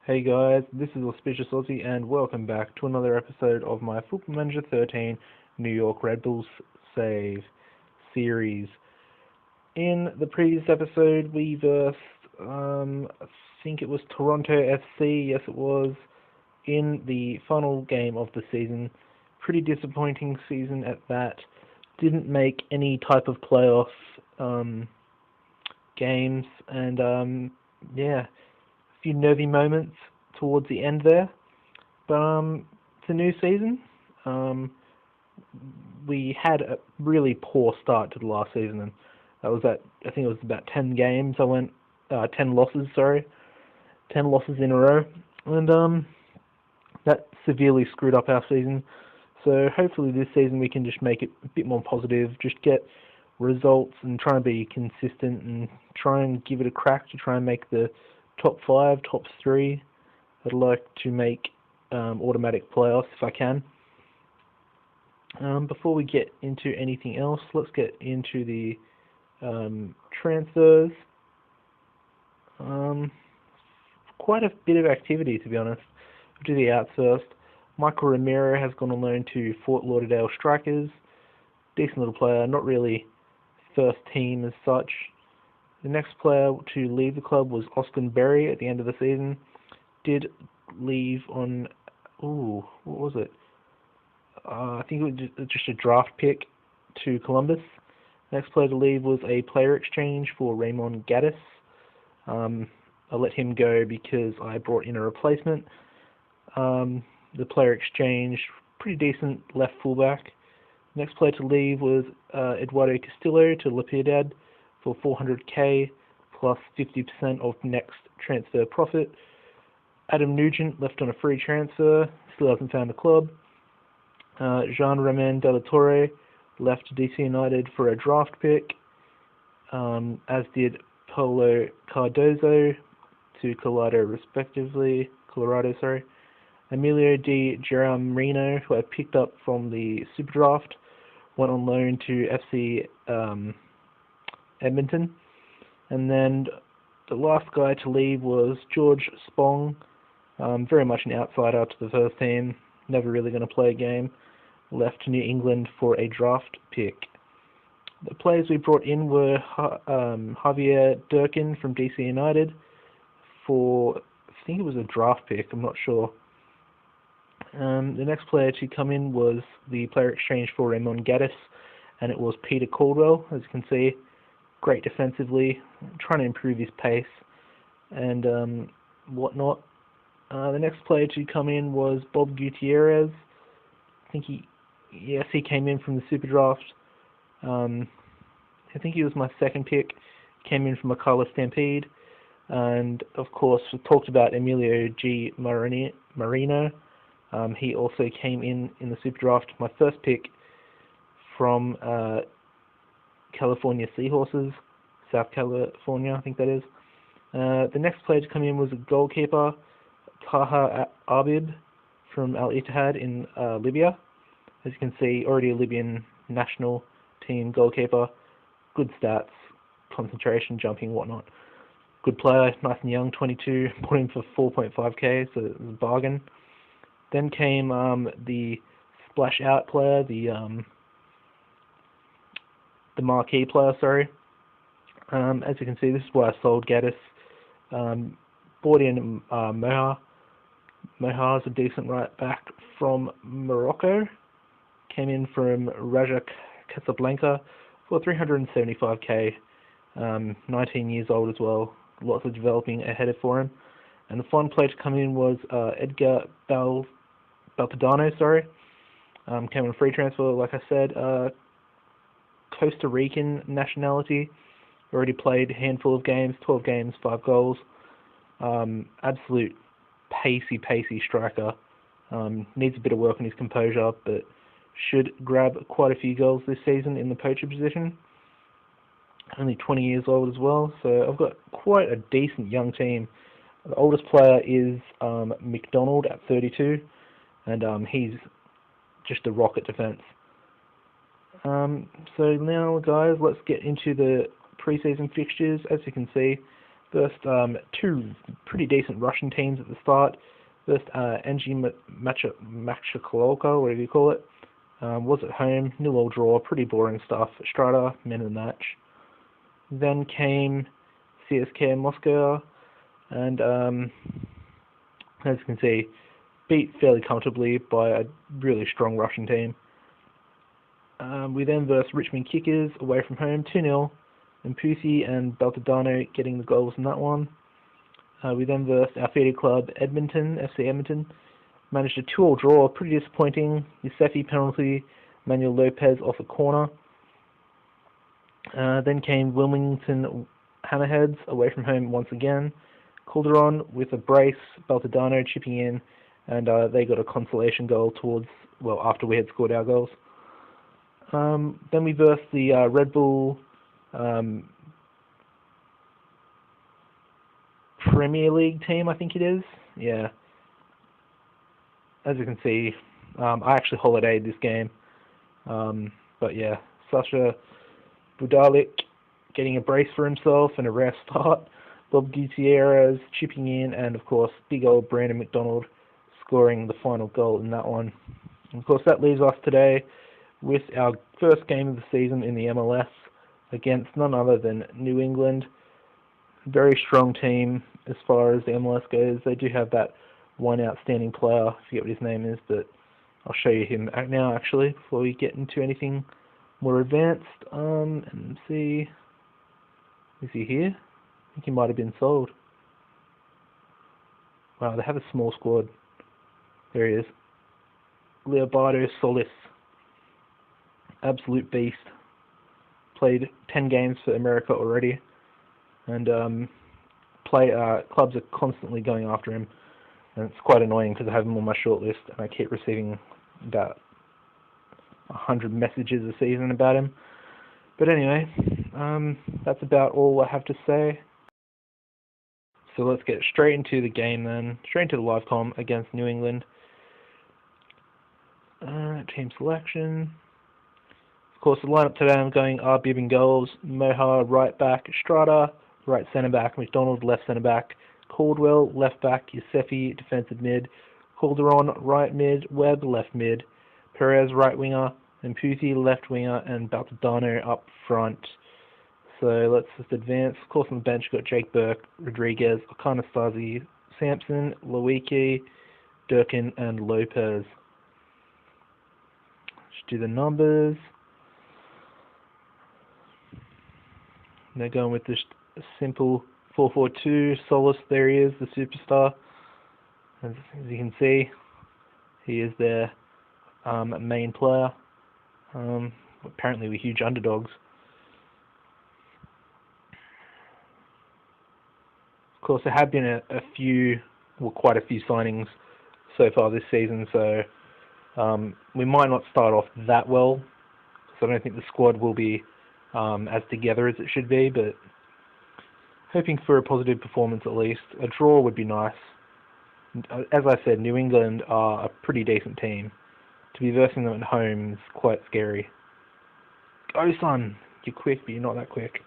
Hey guys, this is AuspiciousAussie and welcome back to another episode of my Football Manager 13 New York Red Bulls Save series. In the previous episode we versed, I think it was Toronto FC, yes it was, in the final game of the season. Pretty disappointing season at that. Didn't make any type of playoff games and yeah, a few nervy moments towards the end there. But it's a new season. We had a really poor start to the last season, and that was I think it was about 10 games. I went 10 losses, sorry, 10 losses in a row, and that severely screwed up our season. So hopefully this season we can just make it a bit more positive, just get results and try and be consistent and try and give it a crack to try and make the top 5, top 3. I'd like to make automatic playoffs if I can. Before we get into anything else, let's get into the transfers. Quite a bit of activity, to be honest. We'll do the outs first. Michael Romero has gone on loan to Fort Lauderdale Strikers. Decent little player, not really first team as such. The next player to leave the club was Austin Berry at the end of the season. Did leave on, what was it? I think it was just a draft pick to Columbus. Next player to leave was a player exchange for Raymond Gaddis. I let him go because I brought in a replacement. The player exchange, pretty decent left fullback. Next player to leave was Eduardo Castillo to La Piedad for $400k plus 50% of next transfer profit. Adam Nugent left on a free transfer, still hasn't found a club. Jean-Romain de la Torre left to DC United for a draft pick, as did Paulo Cardozo to Colorado, sorry. Emilio Di Giamarino, who I picked up from the Super Draft, went on loan to FC Edmonton. And then the last guy to leave was George Spong, very much an outsider to the first team, never really going to play a game, left to New England for a draft pick. The players we brought in were Javier Durkin from DC United for, I think it was a draft pick, I'm not sure. The next player to come in was the player exchange for Raymond Gaddis, and it was Peter Caldwell. As you can see, great defensively, trying to improve his pace and whatnot. The next player to come in was Bob Gutierrez. I think he came in from the Super Draft. I think he was my second pick. Came in from Macala Stampede. And of course, we talked about Emilio G. Marino. He also came in the Super Draft. My first pick from California Seahorses, South California, I think that is. The next player to come in was a goalkeeper, Taha Arbib from Al Ittihad in Libya. As you can see, already a Libyan national team goalkeeper. Good stats, concentration, jumping, whatnot. Good player, nice and young, 22. Bought him for 4.5k, so it was a bargain. Then came the splash out player, the marquee player, sorry. As you can see, this is why I sold Gaddis. Bought in Moha. Moha is a decent right back from Morocco. Came in from Raja Casablanca for 375k. 19 years old as well. Lots of developing ahead for him. And the final player to come in was Edgar Baltadano, sorry. Came on free transfer, like I said. Costa Rican nationality. Already played a handful of games, 12 games, 5 goals. Absolute pacey striker. Needs a bit of work on his composure, but should grab quite a few goals this season in the poacher position. Only 20 years old as well, so I've got quite a decent young team. The oldest player is McDonald at 32, and he's just a rocket defense. So now, guys, let's get into the preseason fixtures. As you can see, First, two pretty decent Russian teams at the start. First, NG Machakolka, whatever you call it, was at home, 0-0 draw, pretty boring stuff. Strata, men of the match. Then came CSKA Moscow, and as you can see, beat fairly comfortably by a really strong Russian team. We then versed Richmond Kickers away from home, 2-0, and Pusi and Beltadano getting the goals in that one. We then versed our feeder club FC Edmonton, managed a 2-2 draw, pretty disappointing. Yusefi penalty, Manuel Lopez off a corner. Then came Wilmington Hammerheads away from home once again. Calderon with a brace, Beltadano chipping in, and they got a consolation goal after we had scored our goals. Then we versed the Red Bull Premier League team, I think it is. Yeah. As you can see, I actually holidayed this game. But yeah, Sasha Budalik getting a brace for himself and a rare start. Bob Gutierrez chipping in, and of course, big old Brandon McDonald scoring the final goal in that one. And of course, that leaves us today with our first game of the season in the MLS against none other than New England. Very strong team as far as the MLS goes. They do have that one outstanding player, I forget what his name is, but I'll show you him now actually before we get into anything more advanced. And see, is he here? I think he might have been sold. Wow, they have a small squad. There he is. Leobardo Solis. Absolute beast. Played 10 games for America already. And clubs are constantly going after him. And it's quite annoying because I have him on my shortlist and I keep receiving about 100 messages a season about him. But anyway, that's about all I have to say. So let's get straight into the game then. Straight into the live comm against New England. Team selection. Of course, the lineup today I'm going Arbib in goals, Moha right back, Strata right centre back, McDonald left centre back, Caldwell left back, Yusefi defensive mid, Calderon right mid, Webb left mid, Perez right winger, and Puthi left winger, and Baltadano up front. So let's just advance. Of course, on the bench we've got Jake Burke, Rodriguez, Okanastasi, Sampson, Lewicki, Durkin, and Lopez. Let's do the numbers. They're going with this simple 4-4-2. Solis, there he is, the superstar. As you can see, he is their main player. Apparently we're huge underdogs. Of course, there have been quite a few signings so far this season, so we might not start off that well, so I don't think the squad will be as together as it should be, but hoping for a positive performance at least. A draw would be nice. As I said, New England are a pretty decent team. To be versing them at home is quite scary. Go, son! You're quick, but you're not that quick.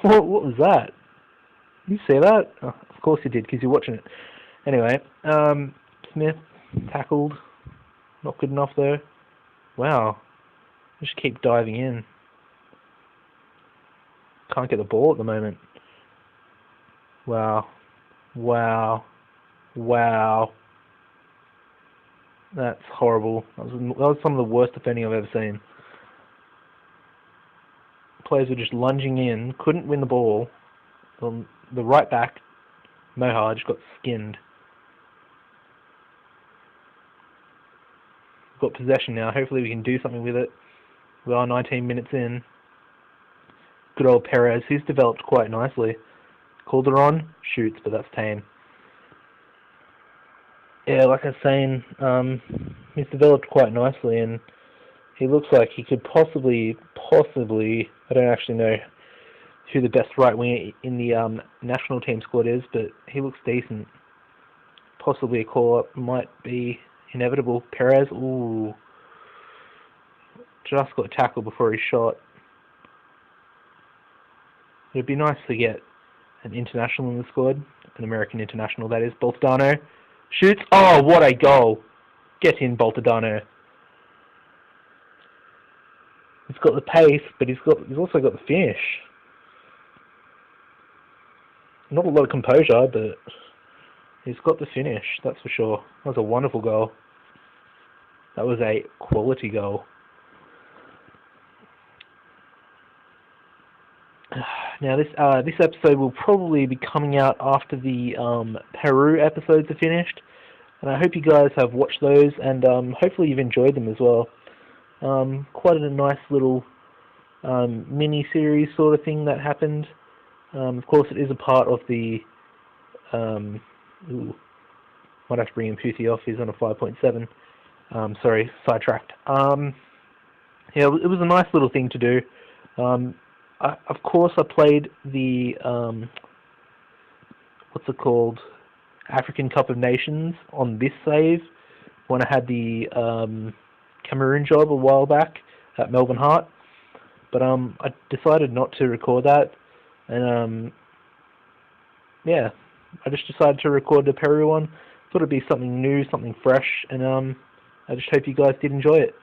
What was that? Did you see that? Oh, of course you did, because you're watching it. Anyway, Smith tackled. Not good enough though. Wow. Just keep diving in. Can't get the ball at the moment. Wow. Wow. Wow. That's horrible. That was some of the worst defending I've ever seen. Players were just lunging in, couldn't win the ball. The right back, Moha, just got skinned. We've got possession now. Hopefully we can do something with it. We are 19 minutes in. Good old Perez. He's developed quite nicely. Calderon shoots, but that's tame. Yeah, like I was saying, he's developed quite nicely, and he looks like he could possibly, I don't actually know who the best right winger in the national team squad is, but he looks decent. Possibly a call-up might be inevitable. Perez, ooh, just got tackled before he shot. It'd be nice to get an international in the squad, an American international that is. Boltadano shoots. Oh, what a goal! Get in, Boltadano. He's got the pace, but he's also got the finish. Not a lot of composure, but he's got the finish, that's for sure. That was a wonderful goal. That was a quality goal. Now this episode will probably be coming out after the Peru episodes are finished, and I hope you guys have watched those, and hopefully you've enjoyed them as well. Quite a nice little mini-series sort of thing that happened. Of course, it is a part of the... might have to bring Imputi off, he's on a 5.7. Sorry, sidetracked. Yeah, it was a nice little thing to do. Of course, I played the... what's it called? African Cup of Nations on this save when I had the Cameroon job a while back at Melbourne Heart. But I decided not to record that. And yeah, I just decided to record the Peru one. Thought it'd be something new, something fresh, and I just hope you guys did enjoy it.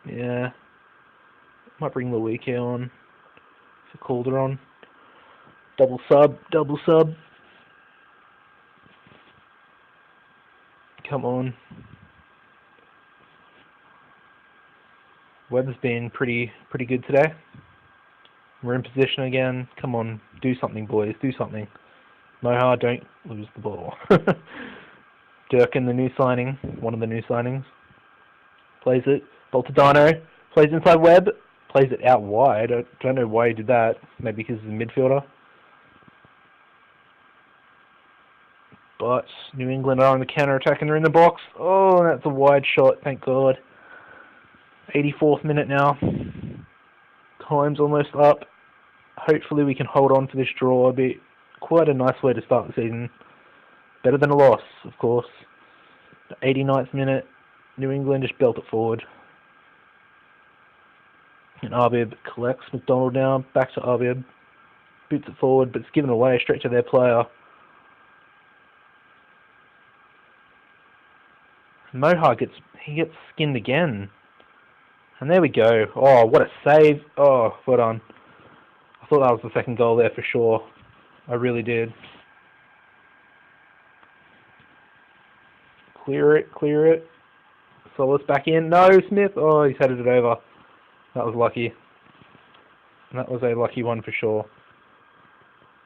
Yeah, might bring Luike on for Calderon. Double sub. Come on. Weather's been pretty good today. We're in position again. Come on, do something, boys. Do something. Moha, don't lose the ball. Durkin, the new signing, one of the new signings, plays it. Boltadano plays inside Webb. Plays it out wide. I don't know why he did that. Maybe because he's a midfielder. But New England are on the counter-attack and they're in the box. Oh, that's a wide shot, thank God. 84th minute now. Time's almost up. Hopefully we can hold on for this draw. It'll be quite a nice way to start the season. Better than a loss, of course. The 89th minute, New England just belt it forward. And Arbib collects McDonald now, back to Arbib. Boots it forward, but it's given away straight to their player. Moha gets skinned again. And there we go. Oh, what a save. Oh, well done. I thought that was the second goal there for sure. I really did. Clear it. Solis back in. No, Smith. Oh, he's headed it over. That was lucky. That was a lucky one for sure.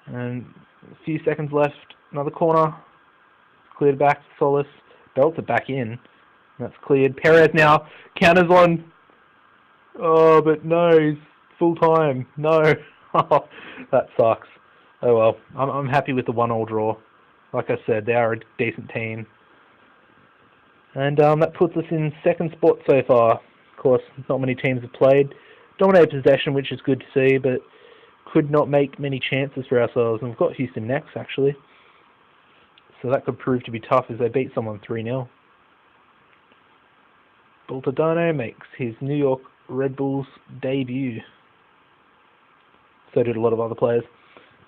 And a few seconds left. Another corner. Cleared back to Solis. Belts it back in. That's cleared. Perez now. Counters on. Oh, but no. He's full time. No. That sucks. Oh well. I'm happy with the 1-1 draw. Like I said, they are a decent team. And that puts us in second spot so far. Of course, not many teams have played. Dominated possession, which is good to see, but could not make many chances for ourselves. And we've got Houston next, actually. So that could prove to be tough as they beat someone 3-0. Boltadano makes his New York Red Bulls debut. So did a lot of other players.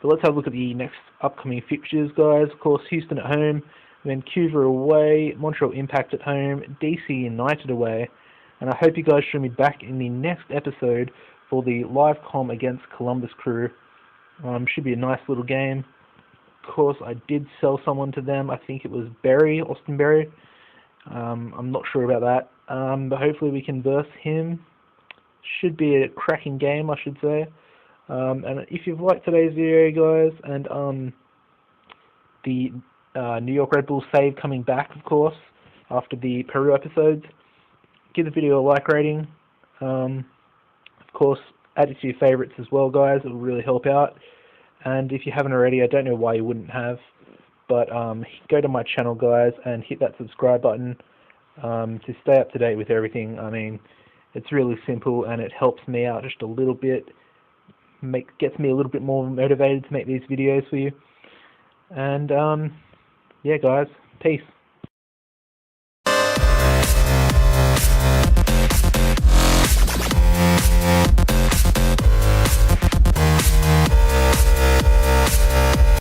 So let's have a look at the next upcoming fixtures, guys. Of course, Houston at home, Vancouver away, Montreal Impact at home, DC United away. And I hope you guys should be back in the next episode for the live comm against Columbus Crew. Should be a nice little game. Of course, I did sell someone to them. I think it was Austin Berry. I'm not sure about that. But hopefully we can verse him. Should be a cracking game, I should say. And if you've liked today's video, guys, and the New York Red Bulls save coming back, of course, after the Peru episodes, give the video a like rating. Of course, add it to your favorites as well, guys. It will really help out. And if you haven't already, I don't know why you wouldn't have, but go to my channel, guys, and hit that subscribe button to stay up to date with everything. I mean, it's really simple, and it helps me out just a little bit. Gets me a little bit more motivated to make these videos for you. And yeah, guys, peace.